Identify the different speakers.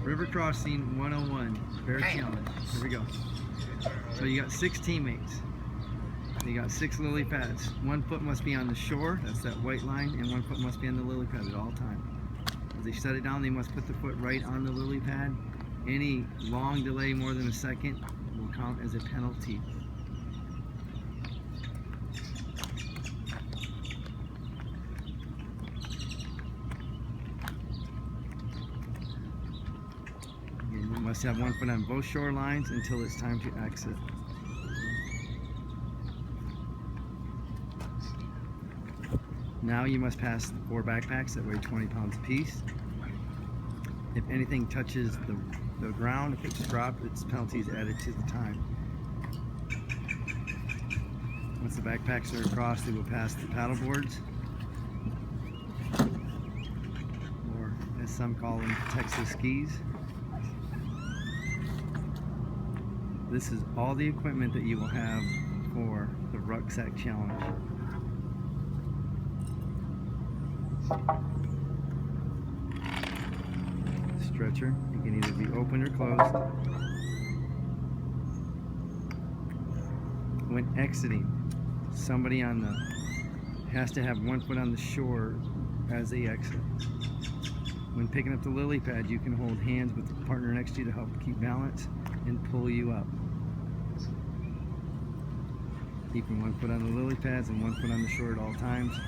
Speaker 1: River Crossing 101, Bear Challenge. Here we go. So you got 6 teammates. You got 6 lily pads. 1 foot must be on the shore, that's that white line, and 1 foot must be on the lily pad at all times. As they shut it down, they must put the foot right on the lily pad. Any long delay more than a second will count as a penalty. Again, you must have 1 foot on both shorelines until it's time to exit. Now you must pass 4 backpacks that weigh 20 pounds apiece. If anything touches the ground, if it's dropped, its penalty is added to the time. Once the backpacks are across, they will pass the paddle boards, or as some call them, Texas skis. This is all the equipment that you will have for the rucksack challenge. Stretcher, it can either be open or closed. When exiting, somebody has to have 1 foot on the shore as they exit. When picking up the lily pad, you can hold hands with the partner next to you to help keep balance and pull you up. Keeping 1 foot on the lily pads and 1 foot on the shore at all times.